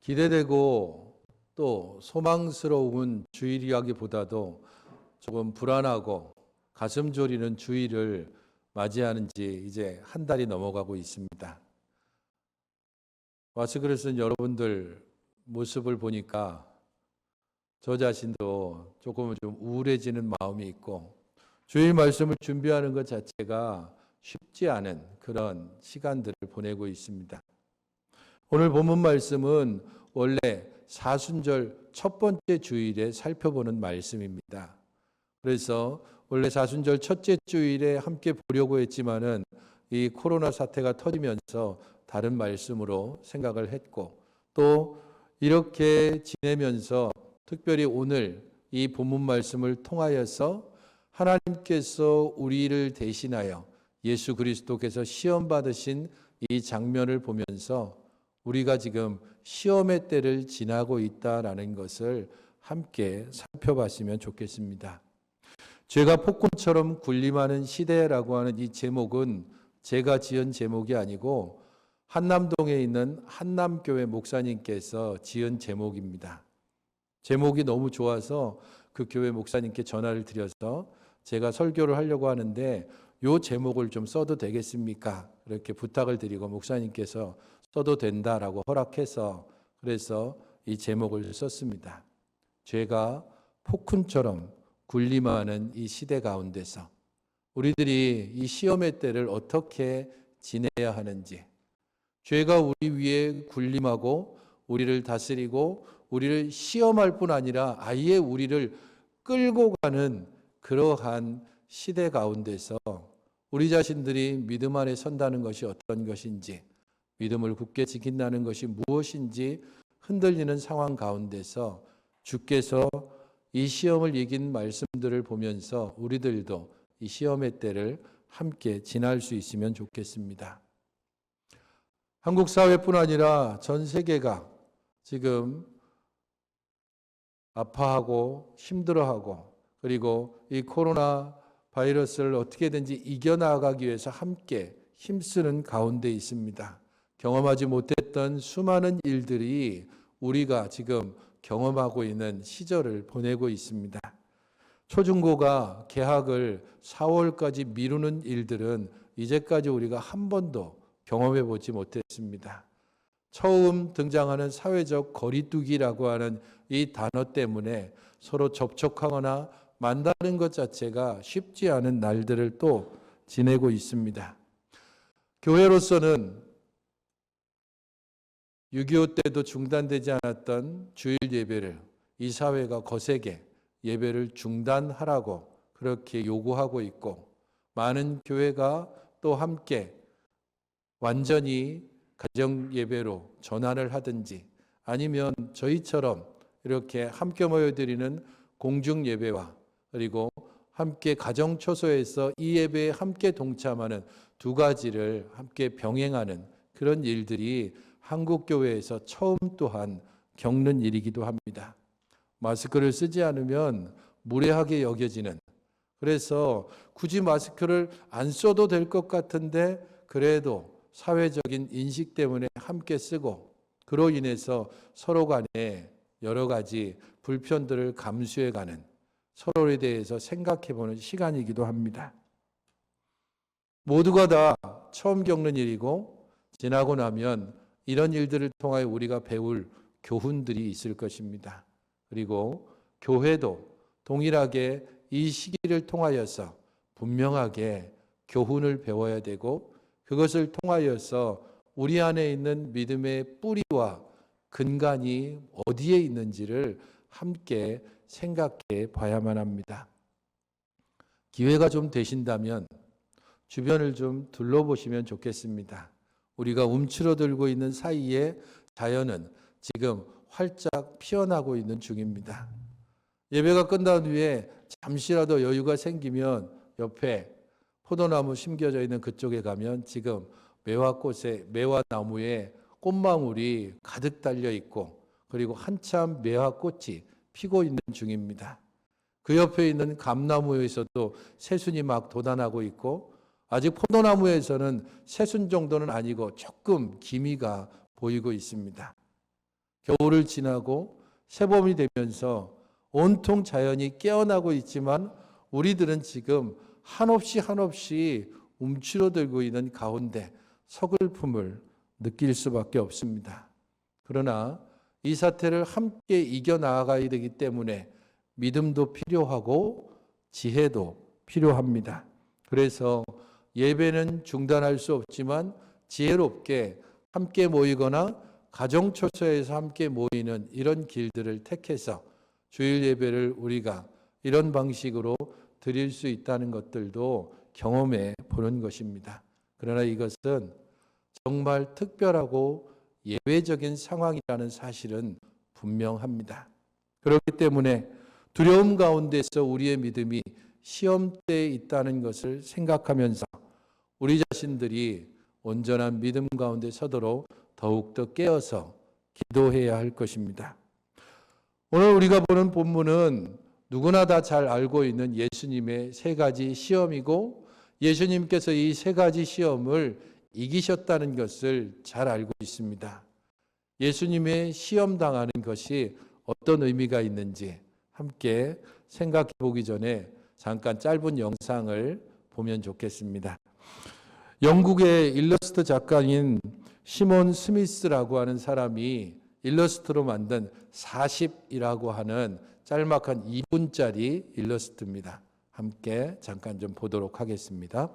기대되고 또 소망스러운 주일이라기보다도 조금 불안하고 가슴 졸이는 주일을 맞이하는 지 이제 한 달이 넘어가고 있습니다. 마스크를 쓴 여러분들 모습을 보니까 저 자신도 조금은 좀 우울해지는 마음이 있고, 주일 말씀을 준비하는 것 자체가 쉽지 않은 그런 시간들을 보내고 있습니다. 오늘 본문 말씀은 원래 사순절 첫 번째 주일에 살펴보는 말씀입니다. 그래서 원래 사순절 첫째 주일에 함께 보려고 했지만은 이 코로나 사태가 터지면서 다른 말씀으로 생각을 했고, 또 이렇게 지내면서 특별히 오늘 이 본문 말씀을 통하여서 하나님께서 우리를 대신하여 예수 그리스도께서 시험 받으신 이 장면을 보면서 우리가 지금 시험의 때를 지나고 있다라는 것을 함께 살펴봤으면 좋겠습니다. 죄가 폭군처럼 군림하는 시대라고 하는 이 제목은 제가 지은 제목이 아니고 한남동에 있는 한남교회 목사님께서 지은 제목입니다. 제목이 너무 좋아서 그 교회 목사님께 전화를 드려서 제가 설교를 하려고 하는데 이 제목을 좀 써도 되겠습니까? 이렇게 부탁을 드리고 목사님께서 써도 된다라고 허락해서 그래서 이 제목을 썼습니다. 죄가 폭군처럼 군림하는 이 시대 가운데서 우리들이 이 시험의 때를 어떻게 지내야 하는지, 죄가 우리 위에 군림하고 우리를 다스리고 우리를 시험할 뿐 아니라 아예 우리를 끌고 가는 그러한 시대 가운데서 우리 자신들이 믿음 안에 선다는 것이 어떤 것인지, 믿음을 굳게 지킨다는 것이 무엇인지 흔들리는 상황 가운데서 주께서 이 시험을 이긴 말씀들을 보면서 우리들도 이 시험의 때를 함께 지날 수 있으면 좋겠습니다. 한국 사회뿐 아니라 전 세계가 지금 아파하고 힘들어하고, 그리고 이 코로나 바이러스를 어떻게든지 이겨나가기 위해서 함께 힘쓰는 가운데 있습니다. 경험하지 못했던 수많은 일들이 우리가 지금 경험하고 있는 시절을 보내고 있습니다. 초중고가 개학을 4월까지 미루는 일들은 이제까지 우리가 한 번도 경험해 보지 못했습니다. 처음 등장하는 사회적 거리두기라고 하는 이 단어 때문에 서로 접촉하거나 만나는 것 자체가 쉽지 않은 날들을 또 지내고 있습니다. 교회로서는 6.25 때도 중단되지 않았던 주일 예배를 이 사회가 거세게 예배를 중단하라고 그렇게 요구하고 있고, 많은 교회가 또 함께 완전히 가정 예배로 전환을 하든지 아니면 저희처럼 이렇게 함께 모여드리는 공중 예배와 그리고 함께 가정 초소에서 이 예배에 함께 동참하는 두 가지를 함께 병행하는 그런 일들이 한국 교회에서 처음 또한 겪는 일이기도 합니다. 마스크를 쓰지 않으면 무례하게 여겨지는, 그래서 굳이 마스크를 안 써도 될 것 같은데 그래도 사회적인 인식 때문에 함께 쓰고, 그로 인해서 서로 간에 여러 가지 불편들을 감수해가는, 서로에 대해서 생각해보는 시간이기도 합니다. 모두가 다 처음 겪는 일이고, 지나고 나면 이런 일들을 통하여 우리가 배울 교훈들이 있을 것입니다. 그리고 교회도 동일하게 이 시기를 통하여서 분명하게 교훈을 배워야 되고, 그것을 통하여서 우리 안에 있는 믿음의 뿌리와 근간이 어디에 있는지를 함께 생각해 봐야만 합니다. 기회가 좀 되신다면 주변을 좀 둘러보시면 좋겠습니다. 우리가 움츠러들고 있는 사이에 자연은 지금 활짝 피어나고 있는 중입니다. 예배가 끝난 후에 잠시라도 여유가 생기면 옆에 포도나무 심겨져 있는 그쪽에 가면 지금 매화나무에 꽃망울이 가득 달려 있고, 그리고 한참 매화꽃이 피고 있는 중입니다. 그 옆에 있는 감나무에서도 새순이 막 돋아나고 있고, 아직 포도나무에서는 새순 정도는 아니고 조금 기미가 보이고 있습니다. 겨울을 지나고 새봄이 되면서 온통 자연이 깨어나고 있지만 우리들은 지금 한없이 움츠러들고 있는 가운데 서글픔을 느낄 수밖에 없습니다. 그러나 이 사태를 함께 이겨나가야 되기 때문에 믿음도 필요하고 지혜도 필요합니다. 그래서 예배는 중단할 수 없지만 지혜롭게 함께 모이거나 가정초소에서 함께 모이는 이런 길들을 택해서 주일 예배를 우리가 이런 방식으로 드릴 수 있다는 것들도 경험해 보는 것입니다. 그러나 이것은 정말 특별하고 예외적인 상황이라는 사실은 분명합니다. 그렇기 때문에 두려움 가운데서 우리의 믿음이 시험대에 있다는 것을 생각하면서 우리 자신들이 온전한 믿음 가운데 서도록 더욱더 깨어서 기도해야 할 것입니다. 오늘 우리가 보는 본문은 누구나 다 잘 알고 있는 예수님의 세 가지 시험이고 예수님께서 이 세 가지 시험을 이기셨다는 것을 잘 알고 있습니다. 예수님의 시험 당하는 것이 어떤 의미가 있는지 함께 생각해 보기 전에 잠깐 짧은 영상을 보면 좋겠습니다. 영국의 일러스트 작가인 시몬 스미스라고 하는 사람이 일러스트로 만든 40이라고 하는 짤막한 2분짜리 일러스트입니다. 함께 잠깐 좀 보도록 하겠습니다.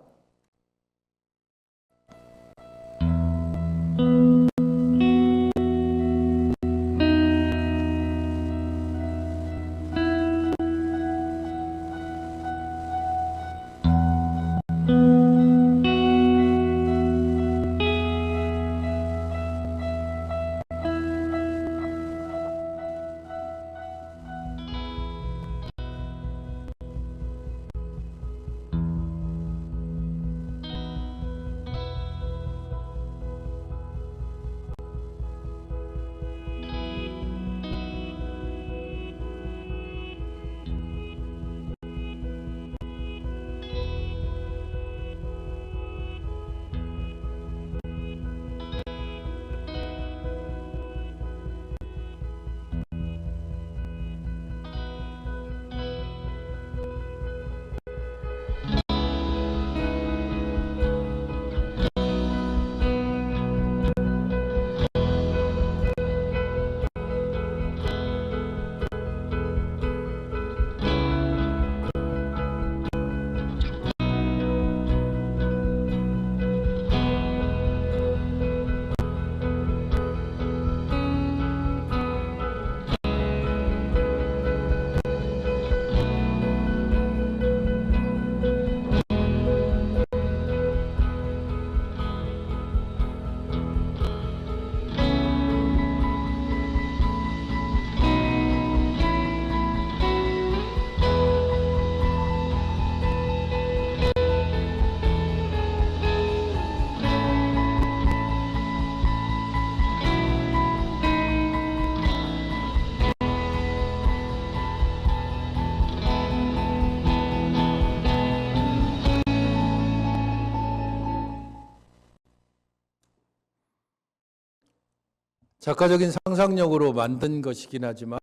작가적인 상상력으로 만든 것이긴 하지만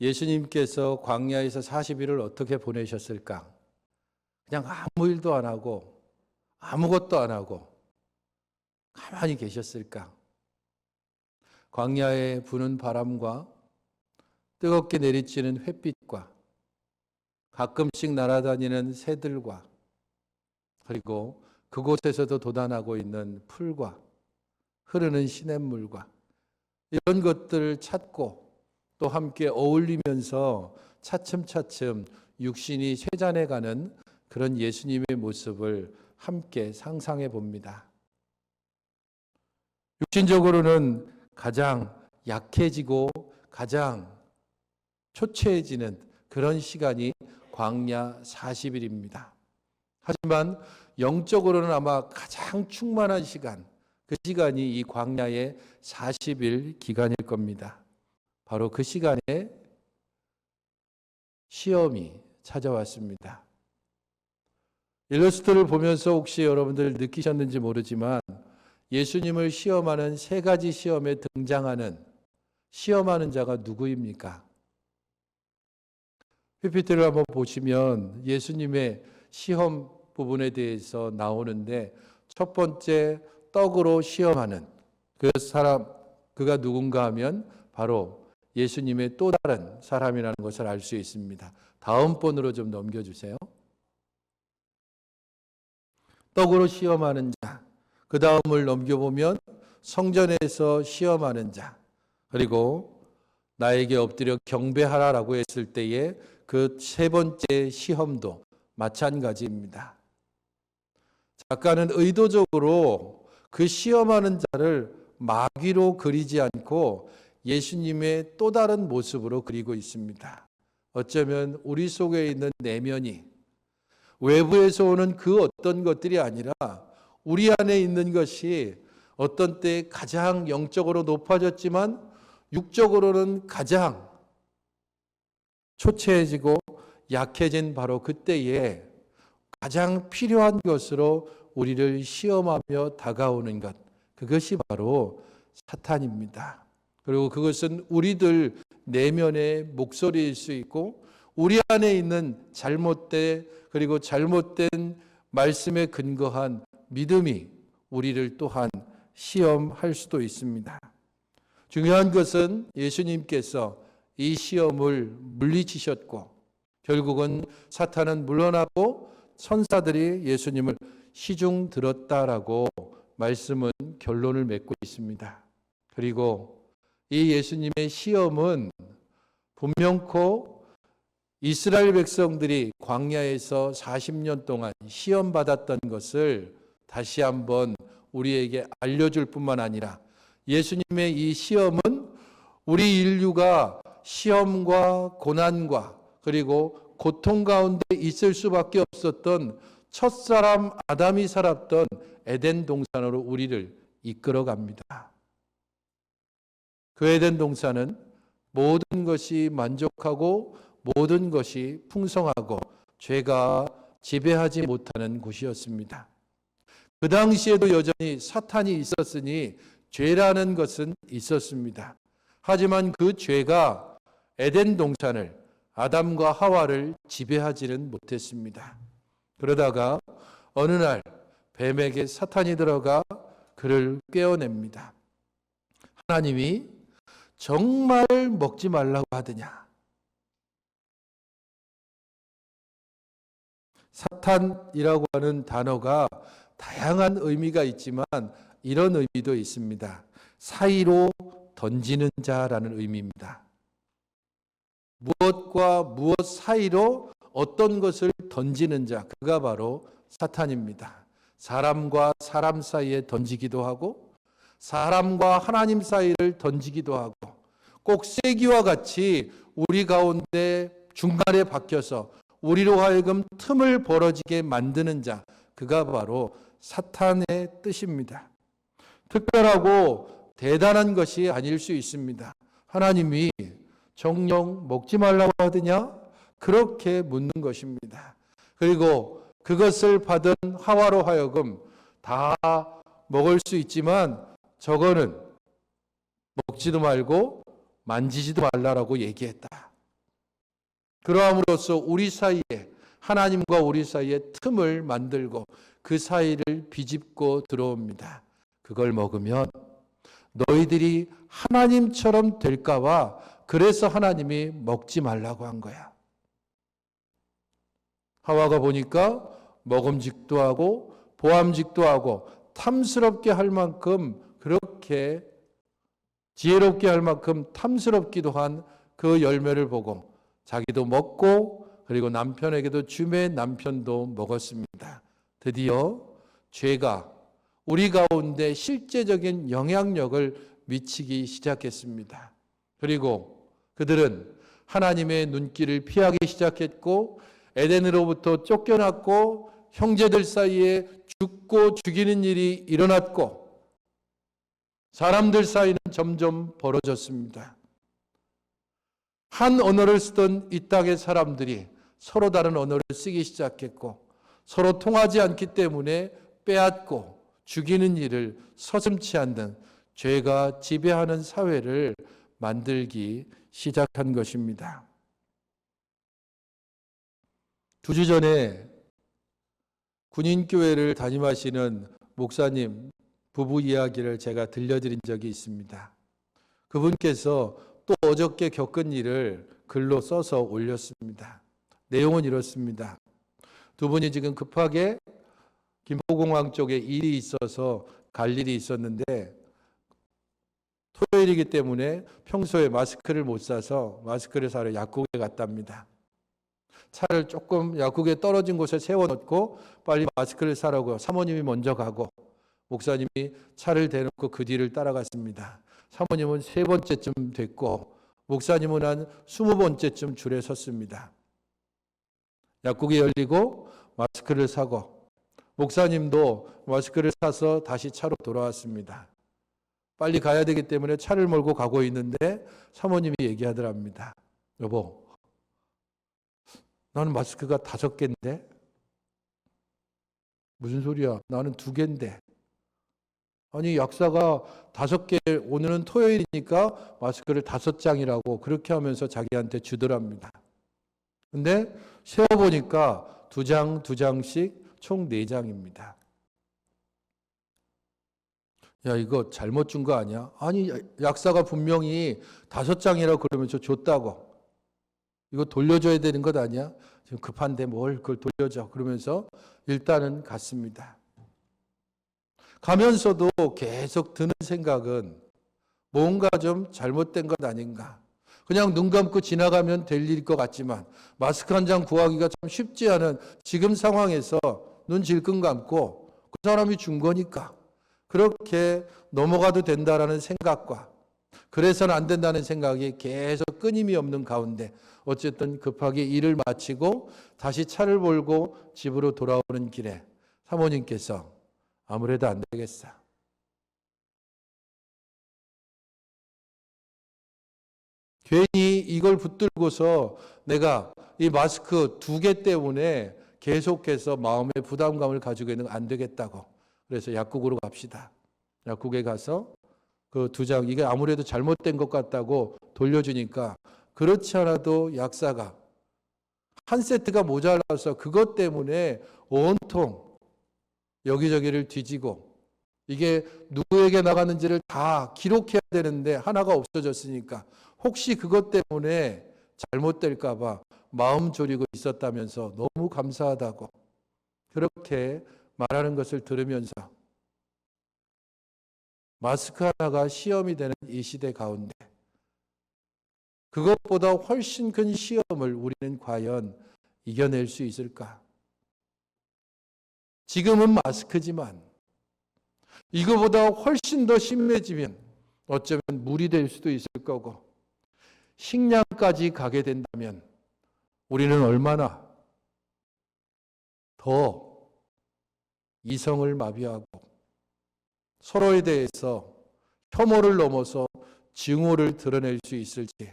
예수님께서 광야에서 40일을 어떻게 보내셨을까? 그냥 아무 일도 안 하고 아무것도 안 하고 가만히 계셨을까? 광야에 부는 바람과 뜨겁게 내리치는 햇빛과 가끔씩 날아다니는 새들과 그리고 그곳에서도 돋아나고 있는 풀과 흐르는 시냇물과 이런 것들을 찾고 또 함께 어울리면서 차츰차츰 육신이 쇠잔해가는 그런 예수님의 모습을 함께 상상해 봅니다. 육신적으로는 가장 약해지고 가장 초췌해지는 그런 시간이 광야 40일입니다. 하지만 영적으로는 아마 가장 충만한 시간, 그 시간이 이 광야의 40일 기간일 겁니다. 바로 그 시간에 시험이 찾아왔습니다. 일러스트를 보면서 혹시 여러분들 느끼셨는지 모르지만 예수님을 시험하는 세 가지 시험에 등장하는 시험하는 자가 누구입니까? PPT를 한번 보시면 예수님의 시험 부분에 대해서 나오는데, 첫 번째, 떡으로 시험하는 그 사람, 그가 누군가 하면 바로 예수님의 또 다른 사람이라는 것을 알 수 있습니다. 다음 번으로 좀 넘겨주세요. 떡으로 시험하는 자, 그 다음을 넘겨보면 성전에서 시험하는 자, 그리고 나에게 엎드려 경배하라라고 했을 때에 그 세 번째 시험도 마찬가지입니다. 작가는 의도적으로 그 시험하는 자를 마귀로 그리지 않고 예수님의 또 다른 모습으로 그리고 있습니다. 어쩌면 우리 속에 있는 내면이 외부에서 오는 그 어떤 것들이 아니라 우리 안에 있는 것이 어떤 때 가장 영적으로 높아졌지만 육적으로는 가장 초췌해지고 약해진 바로 그때에 가장 필요한 것으로 우리를 시험하며 다가오는 것, 그것이 바로 사탄입니다. 그리고 그것은 우리들 내면의 목소리일 수 있고 우리 안에 있는 잘못된 말씀에 근거한 믿음이 우리를 또한 시험할 수도 있습니다. 중요한 것은 예수님께서 이 시험을 물리치셨고 결국은 사탄은 물러나고 천사들이 예수님을 시중 들었다라고 말씀은 결론을 맺고 있습니다. 그리고 이 예수님의 시험은 분명코 이스라엘 백성들이 광야에서 40년 동안 시험받았던 것을 다시 한번 우리에게 알려줄 뿐만 아니라 예수님의 이 시험은 우리 인류가 시험과 고난과 그리고 고통 가운데 있을 수밖에 없었던 첫사람 아담이 살았던 에덴 동산으로 우리를 이끌어 갑니다. 그 에덴 동산은 모든 것이 만족하고 모든 것이 풍성하고 죄가 지배하지 못하는 곳이었습니다. 그 당시에도 여전히 사탄이 있었으니 죄라는 것은 있었습니다. 하지만 그 죄가 에덴 동산을 아담과 하와를 지배하지는 못했습니다. 그러다가 어느 날 뱀에게 사탄이 들어가 그를 깨어냅니다. 하나님이 정말 먹지 말라고 하더냐? 사탄이라고 하는 단어가 다양한 의미가 있지만 이런 의미도 있습니다. 사이로 던지는 자라는 의미입니다. 무엇과 무엇 사이로 어떤 것을 던지는 자, 그가 바로 사탄입니다. 사람과 사람 사이에 던지기도 하고 사람과 하나님 사이를 던지기도 하고 꼭 쐐기와 같이 우리 가운데 중간에 박혀서 우리로 하여금 틈을 벌어지게 만드는 자, 그가 바로 사탄의 뜻입니다. 특별하고 대단한 것이 아닐 수 있습니다. 하나님이 정녕 먹지 말라고 하더냐? 그렇게 묻는 것입니다. 그리고 그것을 받은 하와로 하여금 다 먹을 수 있지만 저거는 먹지도 말고 만지지도 말라라고 얘기했다. 그러함으로써 우리 사이에 하나님과 우리 사이에 틈을 만들고 그 사이를 비집고 들어옵니다. 그걸 먹으면 너희들이 하나님처럼 될까봐 그래서 하나님이 먹지 말라고 한 거야. 하와가 보니까 먹음직도 하고 보암직도 하고 탐스럽게 할 만큼 그렇게 지혜롭게 할 만큼 탐스럽기도 한 그 열매를 보고 자기도 먹고 그리고 남편에게도 주매 남편도 먹었습니다. 드디어 죄가 우리 가운데 실제적인 영향력을 미치기 시작했습니다. 그리고 그들은 하나님의 눈길을 피하기 시작했고 에덴으로부터 쫓겨났고 형제들 사이에 죽고 죽이는 일이 일어났고 사람들 사이는 점점 벌어졌습니다. 한 언어를 쓰던 이 땅의 사람들이 서로 다른 언어를 쓰기 시작했고 서로 통하지 않기 때문에 빼앗고 죽이는 일을 서슴지 않는 죄가 지배하는 사회를 만들기 시작한 것입니다. 2주 전에 군인교회를 담임하시는 목사님 부부 이야기를 제가 들려드린 적이 있습니다. 그분께서 또 어저께 겪은 일을 글로 써서 올렸습니다. 내용은 이렇습니다. 두 분이 지금 급하게 김포공항 쪽에 일이 있어서 갈 일이 있었는데 토요일이기 때문에 평소에 마스크를 못 사서 마스크를 사러 약국에 갔답니다. 차를 조금 약국에 떨어진 곳에 세워놓고 빨리 마스크를 사라고 사모님이 먼저 가고 목사님이 차를 대놓고 그 뒤를 따라갔습니다. 사모님은 3번째쯤 됐고 목사님은 한 20번째쯤 줄에 섰습니다. 약국이 열리고 마스크를 사고 목사님도 마스크를 사서 다시 차로 돌아왔습니다. 빨리 가야 되기 때문에 차를 몰고 가고 있는데 사모님이 얘기하더랍니다. 여보, 나는 마스크가 5개인데? 무슨 소리야? 나는 2개인데. 아니 약사가 5개, 오늘은 토요일이니까 마스크를 5장이라고 그렇게 하면서 자기한테 주더랍니다. 근데 세어보니까 2장, 2장씩 총 4장입니다. 야, 이거 잘못 준 거 아니야? 아니, 약사가 분명히 5장이라고 그러면서 줬다고. 이거 돌려줘야 되는 것 아니야? 지금 급한데 뭘 그걸 돌려줘. 그러면서 일단은 갔습니다. 가면서도 계속 드는 생각은 뭔가 좀 잘못된 것 아닌가. 그냥 눈 감고 지나가면 될 일일 것 같지만 마스크 한 장 구하기가 참 쉽지 않은 지금 상황에서 눈 질끈 감고 그 사람이 준 거니까 그렇게 넘어가도 된다라는 생각과 그래서는 안 된다는 생각이 계속 끊임이 없는 가운데 어쨌든 급하게 일을 마치고 다시 차를 몰고 집으로 돌아오는 길에 사모님께서 아무래도 안 되겠어. 괜히 이걸 붙들고서 내가 이 마스크 2개 때문에 계속해서 마음의 부담감을 가지고 있는 거 안 되겠다고. 그래서 약국으로 갑시다. 약국에 가서 그 2장, 이게 아무래도 잘못된 것 같다고 돌려주니까 그렇지 않아도 약사가 한 세트가 모자라서 그것 때문에 온통 여기저기를 뒤지고 이게 누구에게 나가는지를 다 기록해야 되는데 하나가 없어졌으니까 혹시 그것 때문에 잘못될까 봐 마음 졸이고 있었다면서 너무 감사하다고 그렇게 말하는 것을 들으면서 마스크 하나가 시험이 되는 이 시대 가운데 그것보다 훨씬 큰 시험을 우리는 과연 이겨낼 수 있을까? 지금은 마스크지만 이거보다 훨씬 더 심해지면 어쩌면 물이 될 수도 있을 거고 식량까지 가게 된다면 우리는 얼마나 더 이성을 마비하고 서로에 대해서 혐오를 넘어서 증오를 드러낼 수 있을지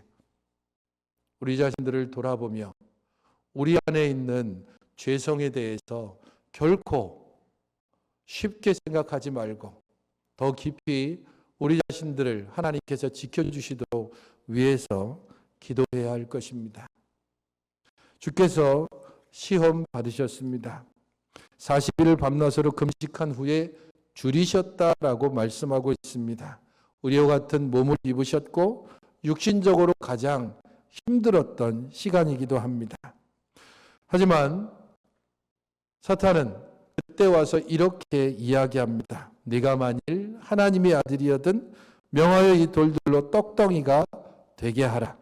우리 자신들을 돌아보며 우리 안에 있는 죄성에 대해서 결코 쉽게 생각하지 말고 더 깊이 우리 자신들을 하나님께서 지켜주시도록 위해서 기도해야 할 것입니다. 주께서 시험 받으셨습니다. 40일을 밤낮으로 금식한 후에 줄이셨다라고 말씀하고 있습니다. 우리와 같은 몸을 입으셨고 육신적으로 가장 힘들었던 시간이기도 합니다. 하지만 사탄은 그때 와서 이렇게 이야기합니다. 네가 만일 하나님의 아들이거든 명하여 이 돌들로 떡덩이가 되게 하라.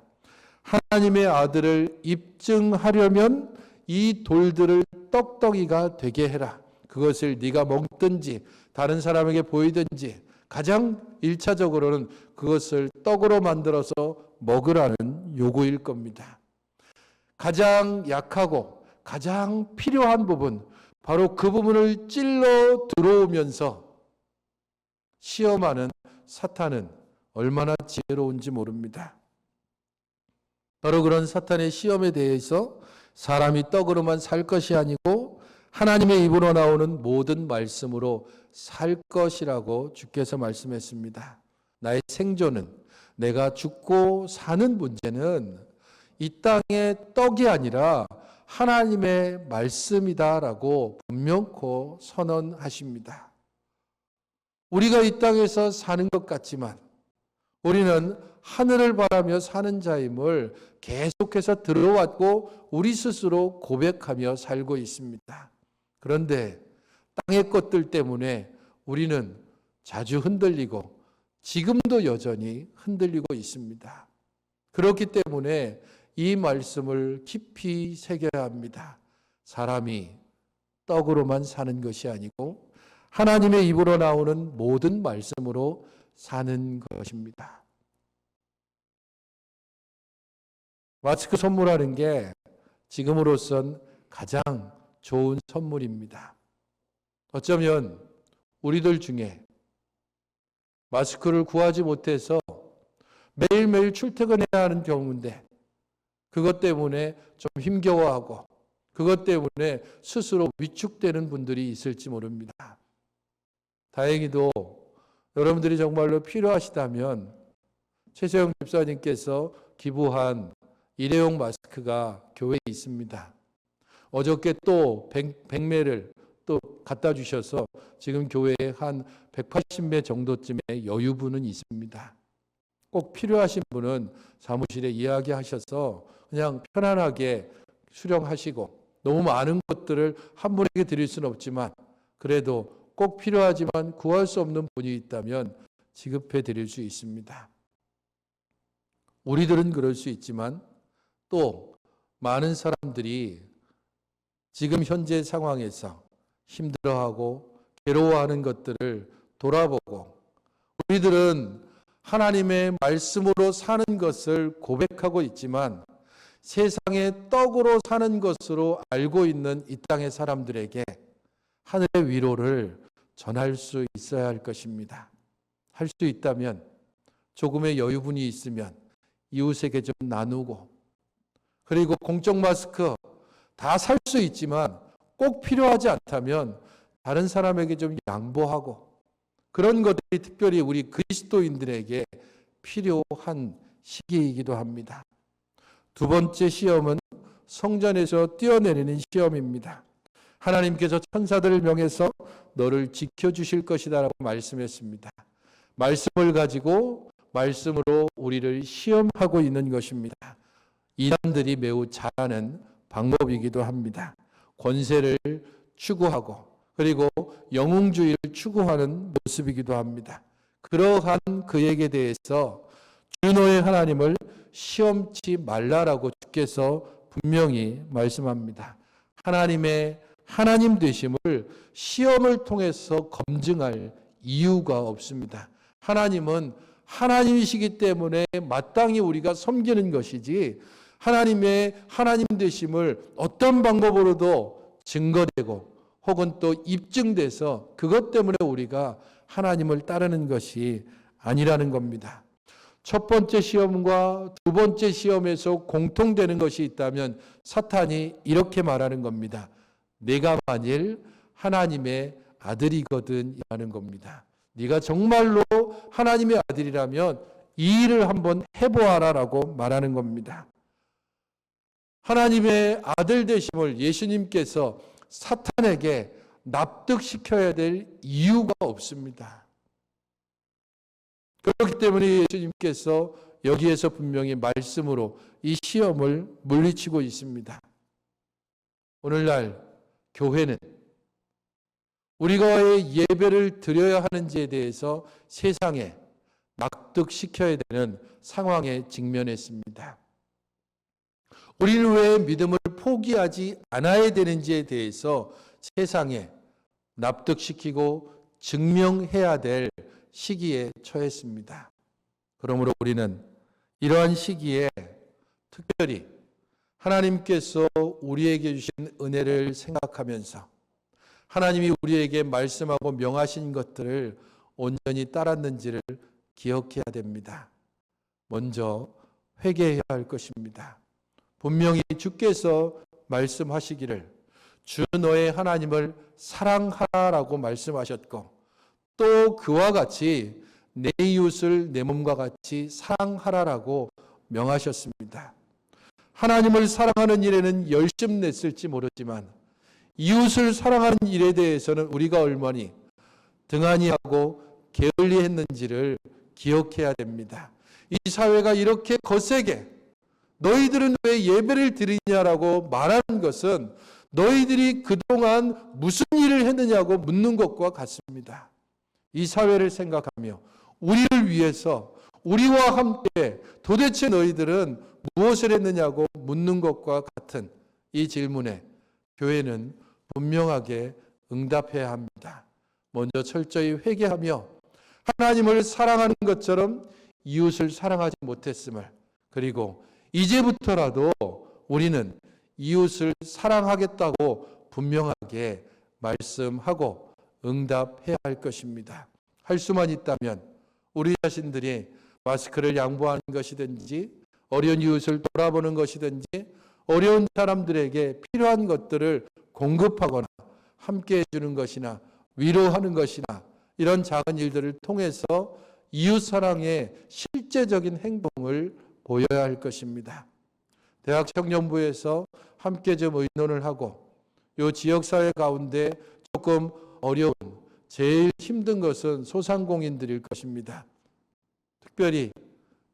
하나님의 아들을 입증하려면 이 돌들을 떡덩이가 되게 해라. 그것을 네가 먹든지 다른 사람에게 보이든지 가장 1차적으로는 그것을 떡으로 만들어서 먹으라는 요구일 겁니다. 가장 약하고 가장 필요한 부분, 바로 그 부분을 찔러 들어오면서 시험하는 사탄은 얼마나 지혜로운지 모릅니다. 바로 그런 사탄의 시험에 대해서 사람이 떡으로만 살 것이 아니고 하나님의 입으로 나오는 모든 말씀으로 살 것이라고 주께서 말씀했습니다. 나의 생존은, 내가 죽고 사는 문제는 이 땅의 떡이 아니라 하나님의 말씀이다라고 분명코 선언하십니다. 우리가 이 땅에서 사는 것 같지만 우리는 하늘을 바라며 사는 자임을 계속해서 들어왔고 우리 스스로 고백하며 살고 있습니다. 그런데 땅의 것들 때문에 우리는 자주 흔들리고 지금도 여전히 흔들리고 있습니다. 그렇기 때문에 이 말씀을 깊이 새겨야 합니다. 사람이 떡으로만 사는 것이 아니고 하나님의 입으로 나오는 모든 말씀으로 사는 것입니다. 마스크 선물하는 게 지금으로선 가장 좋은 선물입니다. 어쩌면 우리들 중에 마스크를 구하지 못해서 매일매일 출퇴근해야 하는 경우인데 그것 때문에 좀 힘겨워하고 그것 때문에 스스로 위축되는 분들이 있을지 모릅니다. 다행히도 여러분들이 정말로 필요하시다면 최세영 집사님께서 기부한 일회용 마스크가 교회에 있습니다. 어저께 또 100매를 또 갖다 주셔서 지금 교회에 한 180매 정도쯤의 여유분은 있습니다. 꼭 필요하신 분은 사무실에 이야기하셔서 그냥 편안하게 수령하시고 너무 많은 것들을 한 분에게 드릴 수는 없지만 그래도 꼭 필요하지만 구할 수 없는 분이 있다면 지급해 드릴 수 있습니다. 우리들은 그럴 수 있지만 또 많은 사람들이 지금 현재 상황에서 힘들어하고 괴로워하는 것들을 돌아보고 우리들은 하나님의 말씀으로 사는 것을 고백하고 있지만 세상의 떡으로 사는 것으로 알고 있는 이 땅의 사람들에게 하늘의 위로를 전할 수 있어야 할 것입니다. 할 수 있다면 조금의 여유분이 있으면 이웃에게 좀 나누고 그리고 공적 마스크 다 살 수 있지만 꼭 필요하지 않다면 다른 사람에게 좀 양보하고 그런 것들이 특별히 우리 그리스도인들에게 필요한 시기이기도 합니다. 두 번째 시험은 성전에서 뛰어내리는 시험입니다. 하나님께서 천사들을 명해서 너를 지켜주실 것이다 라고 말씀했습니다. 말씀을 가지고 말씀으로 우리를 시험하고 있는 것입니다. 이단들이 매우 잘하는 방법이기도 합니다. 권세를 추구하고 그리고 영웅주의를 추구하는 모습이기도 합니다. 그러한 그에게 대해서 주 너의 하나님을 시험치 말라라고 주께서 분명히 말씀합니다. 하나님의 하나님 되심을 시험을 통해서 검증할 이유가 없습니다. 하나님은 하나님이시기 때문에 마땅히 우리가 섬기는 것이지 하나님의 하나님 되심을 어떤 방법으로도 증거되고 혹은 또 입증돼서 그것 때문에 우리가 하나님을 따르는 것이 아니라는 겁니다. 첫 번째 시험과 두 번째 시험에서 공통되는 것이 있다면 사탄이 이렇게 말하는 겁니다. 내가 만일 하나님의 아들이거든 이라는 겁니다. 네가 정말로 하나님의 아들이라면 이 일을 한번 해보아라 라고 말하는 겁니다. 하나님의 아들 되심을 예수님께서 사탄에게 납득시켜야 될 이유가 없습니다. 그렇기 때문에 예수님께서 여기에서 분명히 말씀으로 이 시험을 물리치고 있습니다. 오늘날 교회는 우리가 왜 예배를 드려야 하는지에 대해서 세상에 납득시켜야 되는 상황에 직면했습니다. 우리는 왜 믿음을 포기하지 않아야 되는지에 대해서 세상에 납득시키고 증명해야 될 시기에 처했습니다. 그러므로 우리는 이러한 시기에 특별히 하나님께서 우리에게 주신 은혜를 생각하면서 하나님이 우리에게 말씀하고 명하신 것들을 온전히 따랐는지를 기억해야 됩니다. 먼저 회개해야 할 것입니다. 분명히 주께서 말씀하시기를 주 너의 하나님을 사랑하라고 말씀하셨고 또 그와 같이 내 이웃을 내 몸과 같이 사랑하라라고 명하셨습니다. 하나님을 사랑하는 일에는 열심 냈을지 모르지만 이웃을 사랑하는 일에 대해서는 우리가 얼마니 등한히 하고 게을리 했는지를 기억해야 됩니다. 이 사회가 이렇게 거세게 너희들은 왜 예배를 드리냐라고 말하는 것은 너희들이 그동안 무슨 일을 했느냐고 묻는 것과 같습니다. 이 사회를 생각하며 우리를 위해서 우리와 함께 도대체 너희들은 무엇을 했느냐고 묻는 것과 같은 이 질문에 교회는 분명하게 응답해야 합니다. 먼저 철저히 회개하며 하나님을 사랑하는 것처럼 이웃을 사랑하지 못했음을, 그리고 이제부터라도 우리는 이웃을 사랑하겠다고 분명하게 말씀하고 응답해야 할 것입니다. 할 수만 있다면 우리 자신들이 마스크를 양보하는 것이든지 어려운 이웃을 돌아보는 것이든지 어려운 사람들에게 필요한 것들을 공급하거나 함께 해주는 것이나 위로하는 것이나 이런 작은 일들을 통해서 이웃사랑의 실제적인 행동을 보여야 할 것입니다. 대학 청년부에서 함께 좀 의논을 하고 이 지역사회 가운데 조금 어려운 제일 힘든 것은 소상공인들일 것입니다. 특별히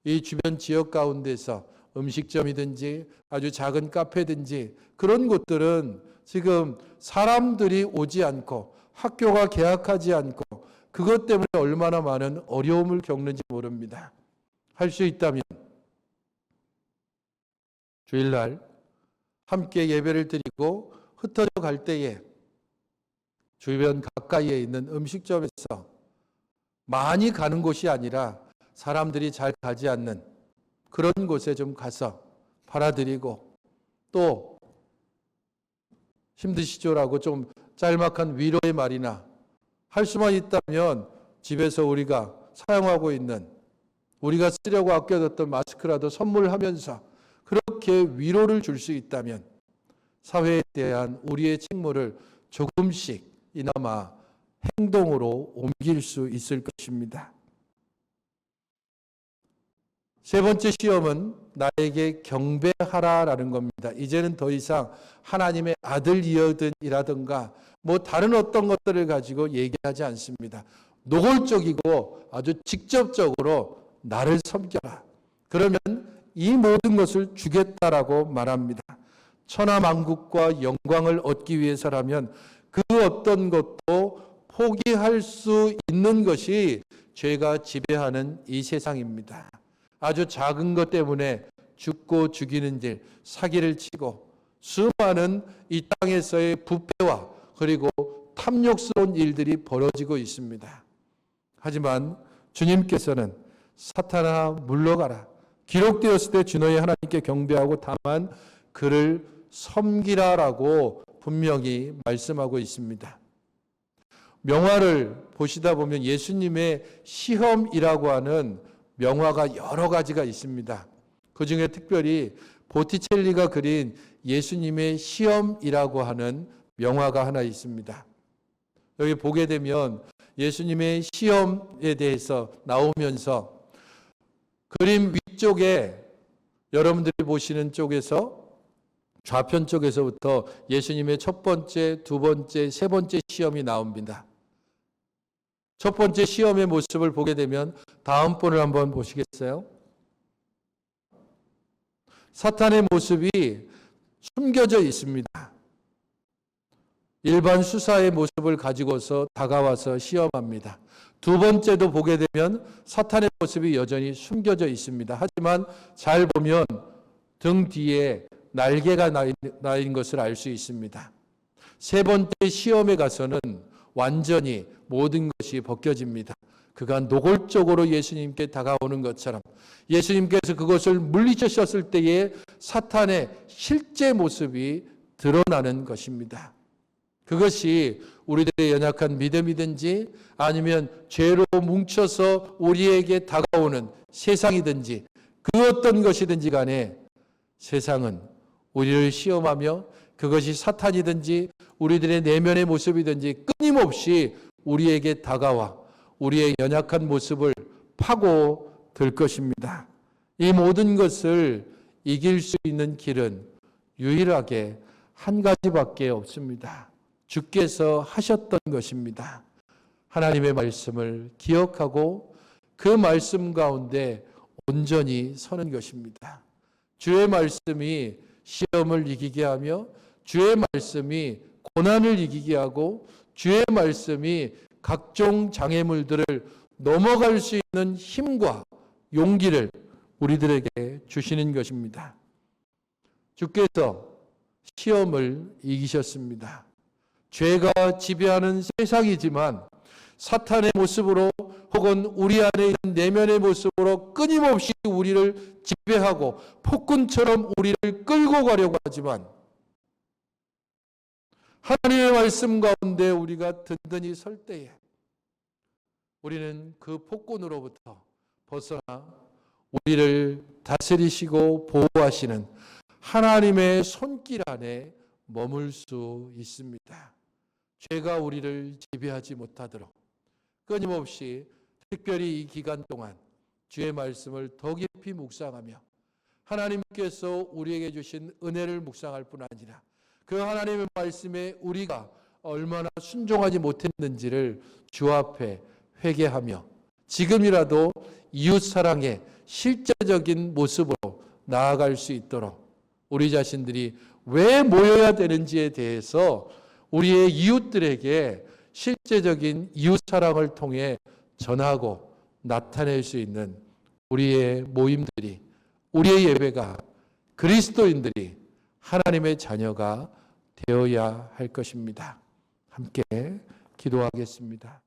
이 주변 지역 가운데서 음식점이든지 아주 작은 카페든지 그런 곳들은 지금 사람들이 오지 않고 학교가 개학하지 않고 그것 때문에 얼마나 많은 어려움을 겪는지 모릅니다. 할 수 있다면 주일날 함께 예배를 드리고 흩어져 갈 때에 주변 가까이에 있는 음식점에서 많이 가는 곳이 아니라 사람들이 잘 가지 않는 그런 곳에 좀 가서 팔아드리고 또 힘드시죠라고 좀 짤막한 위로의 말이나 할 수만 있다면 집에서 우리가 사용하고 있는 우리가 쓰려고 아껴뒀던 마스크라도 선물하면서 그렇게 위로를 줄 수 있다면 사회에 대한 우리의 책무를 조금씩 이나마 행동으로 옮길 수 있을 것입니다. 세 번째 시험은 나에게 경배하라라는 겁니다. 이제는 더 이상 하나님의 아들이라든가 뭐 다른 어떤 것들을 가지고 얘기하지 않습니다. 노골적이고 아주 직접적으로 나를 섬겨라. 그러면 이 모든 것을 주겠다라고 말합니다. 천하만국과 영광을 얻기 위해서라면 그 어떤 것도 포기할 수 있는 것이 죄가 지배하는 이 세상입니다. 아주 작은 것 때문에 죽고 죽이는 일, 사기를 치고 수많은 이 땅에서의 부패와 그리고 탐욕스러운 일들이 벌어지고 있습니다. 하지만 주님께서는 사탄아 물러가라. 기록되었을 때 주 너희 하나님께 경배하고 다만 그를 섬기라라고 분명히 말씀하고 있습니다. 명화를 보시다 보면 예수님의 시험이라고 하는 명화가 여러 가지가 있습니다. 그 중에 특별히 보티첼리가 그린 예수님의 시험이라고 하는 명화가 하나 있습니다. 여기 보게 되면 예수님의 시험에 대해서 나오면서 그림 위쪽에 여러분들이 보시는 쪽에서 좌편 쪽에서부터 예수님의 첫 번째, 두 번째, 세 번째 시험이 나옵니다. 첫 번째 시험의 모습을 보게 되면 다음 번을 한번 보시겠어요? 사탄의 모습이 숨겨져 있습니다. 일반 수사의 모습을 가지고서 다가와서 시험합니다. 두 번째도 보게 되면 사탄의 모습이 여전히 숨겨져 있습니다. 하지만 잘 보면 등 뒤에 날개가 나인 것을 알 수 있습니다. 세 번째 시험에 가서는 완전히 모든 것이 벗겨집니다. 그가 노골적으로 예수님께 다가오는 것처럼 예수님께서 그것을 물리치셨을 때에 사탄의 실제 모습이 드러나는 것입니다. 그것이 우리들의 연약한 믿음이든지 아니면 죄로 뭉쳐서 우리에게 다가오는 세상이든지 그 어떤 것이든지 간에 세상은 우리를 시험하며 그것이 사탄이든지 우리들의 내면의 모습이든지 끊임없이 우리에게 다가와 우리의 연약한 모습을 파고들 것입니다. 이 모든 것을 이길 수 있는 길은 유일하게 한 가지밖에 없습니다. 주께서 하셨던 것입니다. 하나님의 말씀을 기억하고 그 말씀 가운데 온전히 서는 것입니다. 주의 말씀이 시험을 이기게 하며 주의 말씀이 고난을 이기게 하고 주의 말씀이 각종 장애물들을 넘어갈 수 있는 힘과 용기를 우리들에게 주시는 것입니다. 주께서 시험을 이기셨습니다. 죄가 지배하는 세상이지만 사탄의 모습으로 혹은 우리 안에 있는 내면의 모습으로 끊임없이 우리를 지배하고 폭군처럼 우리를 끌고 가려고 하지만 하나님의 말씀 가운데 우리가 든든히 설 때에 우리는 그 폭군으로부터 벗어나 우리를 다스리시고 보호하시는 하나님의 손길 안에 머물 수 있습니다. 죄가 우리를 지배하지 못하도록 끊임없이 특별히 이 기간 동안 주의 말씀을 더 깊이 묵상하며 하나님께서 우리에게 주신 은혜를 묵상할 뿐 아니라 그 하나님의 말씀에 우리가 얼마나 순종하지 못했는지를 주 앞에 회개하며 지금이라도 이웃사랑의 실제적인 모습으로 나아갈 수 있도록 우리 자신들이 왜 모여야 되는지에 대해서 우리의 이웃들에게 실제적인 이웃사랑을 통해 전하고 나타낼 수 있는 우리의 모임들이, 우리의 예배가 그리스도인들이 하나님의 자녀가 되어야 할 것입니다. 함께 기도하겠습니다.